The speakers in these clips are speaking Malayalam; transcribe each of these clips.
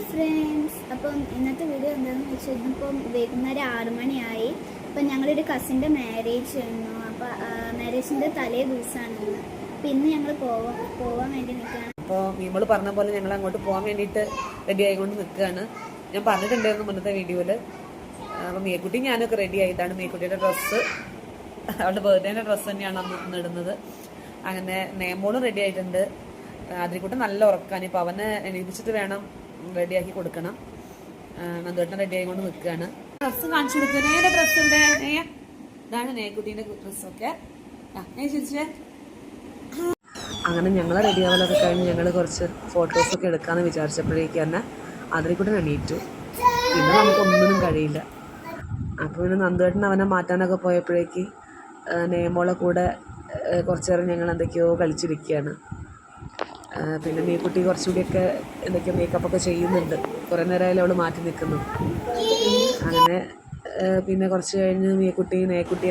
ഫ്രണ്ട്സ്, അപ്പം ഇന്നത്തെ വീഡിയോ എന്താണെന്ന് വെച്ചാൽ ഇന്നിപ്പം വൈകുന്നേരം 6 മണിയായി. അപ്പം ഞങ്ങളൊരു കസിൻ്റെ മാരേജ് ആയിരുന്നു. അപ്പോൾ മാരേജിൻ്റെ തലേ ദിവസമാണ് ഇന്ന്. അപ്പം ഇന്ന് ഞങ്ങൾ പോവാൻ വേണ്ടി നിൽക്കുകയാണ്. അപ്പോൾ മീമോള് പറഞ്ഞ പോലെ ഞങ്ങൾ അങ്ങോട്ട് പോകാൻ വേണ്ടിയിട്ട് റെഡി ആയിക്കൊണ്ട് നിൽക്കുകയാണ്. ഞാൻ പറഞ്ഞിട്ടുണ്ടായിരുന്നു മുന്നത്തെ വീഡിയോയിൽ. അപ്പോൾ മേക്കുട്ടി ഞാനൊക്കെ റെഡി ആയിട്ടാണ്. മേക്കുട്ടിയുടെ ഡ്രസ്സ് അവളുടെ ബർത്ത്ഡേൻ്റെ ഡ്രസ്സ് തന്നെയാണ് അന്ന് ഇടുന്നത്. അങ്ങനെ നേമോളും റെഡി ആയിട്ടുണ്ട്. അതിനെക്കൂട്ട് നല്ല ഉറക്കാൻ. ഇപ്പോൾ അവനെ എണീപ്പിച്ചിട്ട് വേണം റെഡിയാക്കി കൊടുക്കണം. നന്ദുവേട്ടൻ റെഡി ആയിക്കൊണ്ട് നിൽക്കുകയാണ്. ഡ്രസ്സ് കാണിച്ചു കൊടുക്കുക. നേരെ ഡ്രസ്സ് ഉണ്ട്. ഇതാണ് നേക്കുട്ടീൻ്റെ ഡ്രസ്സൊക്കെ. ചോദിച്ചേ. അങ്ങനെ ഞങ്ങൾ റെഡി ആവലൊക്കെ കഴിഞ്ഞ് ഞങ്ങൾ കുറച്ച് ഫോട്ടോസൊക്കെ എടുക്കാമെന്ന് വിചാരിച്ചപ്പോഴേക്ക് തന്നെ അതിനെക്കൂടെ എണീറ്റു. പിന്നെ നമുക്കൊന്നിനും കഴിയില്ല. അപ്പോൾ പിന്നെ നന്ദുവേട്ടൻ അവനെ മാറ്റാനൊക്കെ പോയപ്പോഴേക്ക് നേമോളെ കൂടെ കുറച്ച് നേരം ഞങ്ങൾ എന്തൊക്കെയോ കളിച്ചിരിക്കുകയാണ്. പിന്നെ മീക്കുട്ടി കുറച്ചുകൂടിയൊക്കെ എന്തൊക്കെയോ മേക്കപ്പൊക്കെ ചെയ്യുന്നുണ്ട്. കുറേ നേരമായാലും അവൾ മാറ്റി നിൽക്കുന്നു. അങ്ങനെ പിന്നെ കുറച്ച് കഴിഞ്ഞ് നേക്കുട്ടി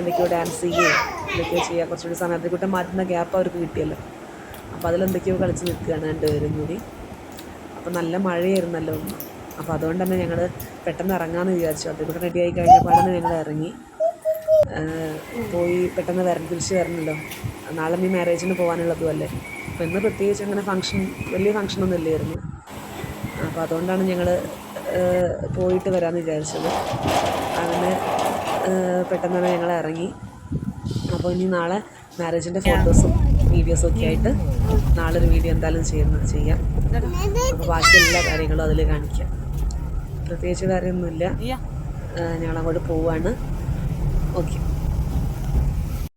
എന്തൊക്കെയോ ഡാൻസ് ചെയ്യുകയോ എന്തൊക്കെയോ ചെയ്യുക. കുറച്ചുകൂടി സമയത്തേക്കൂട്ടം മാറ്റുന്ന ഗ്യാപ്പ് അവർക്ക് കിട്ടിയല്ലോ. അപ്പോൾ അതിലെന്തൊക്കെയോ കളിച്ച് നിൽക്കുകയാണ് രണ്ടുപേരും കൂടി. അപ്പോൾ നല്ല മഴയായിരുന്നല്ലോ. അപ്പോൾ അതുകൊണ്ട് തന്നെ ഞങ്ങൾ പെട്ടെന്ന് ഇറങ്ങാമെന്ന് വിചാരിച്ചു. അതിലൂടെ റെഡി ആയി കഴിഞ്ഞപ്പോഴാണ് ഞങ്ങൾ ഇറങ്ങി പോയി. പെട്ടെന്ന് തിരിച്ച് വരണമല്ലോ. നാളെ നീ മാരേജിന് പോകാനുള്ളതും അല്ലേ. അപ്പോൾ ഇന്ന് പ്രത്യേകിച്ച് അങ്ങനെ വലിയ ഫംഗ്ഷനൊന്നും ഇല്ലായിരുന്നു. അപ്പോൾ അതുകൊണ്ടാണ് ഞങ്ങൾ പോയിട്ട് വരാമെന്ന് വിചാരിച്ചത്. അങ്ങനെ പെട്ടെന്ന് തന്നെ ഞങ്ങൾ ഇറങ്ങി. അപ്പോൾ ഇനി നാളെ മാരേജിൻ്റെ ഫോട്ടോസും വീഡിയോസും ഒക്കെ ആയിട്ട് നാളെ ഒരു വീഡിയോ എന്തായാലും ചെയ്യാം. അപ്പോൾ ബാക്കി എല്ലാ കാര്യങ്ങളും അതിൽ കാണിക്കാം. പ്രത്യേകിച്ച് കാര്യമൊന്നുമില്ല. ഞങ്ങളങ്ങോട്ട് പോവാണ്. ഓക്കെ.